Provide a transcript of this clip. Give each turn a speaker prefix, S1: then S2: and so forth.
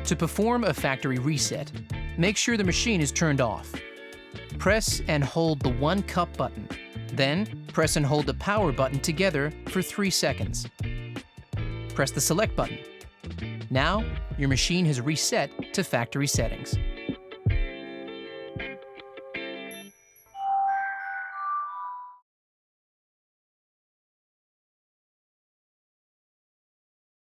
S1: To perform a factory reset, make sure the machine is turned off. Press and hold the 1 cup button. Then, press and hold the power button together for 3 seconds. Press the select button. Now, your machine has reset to factory settings.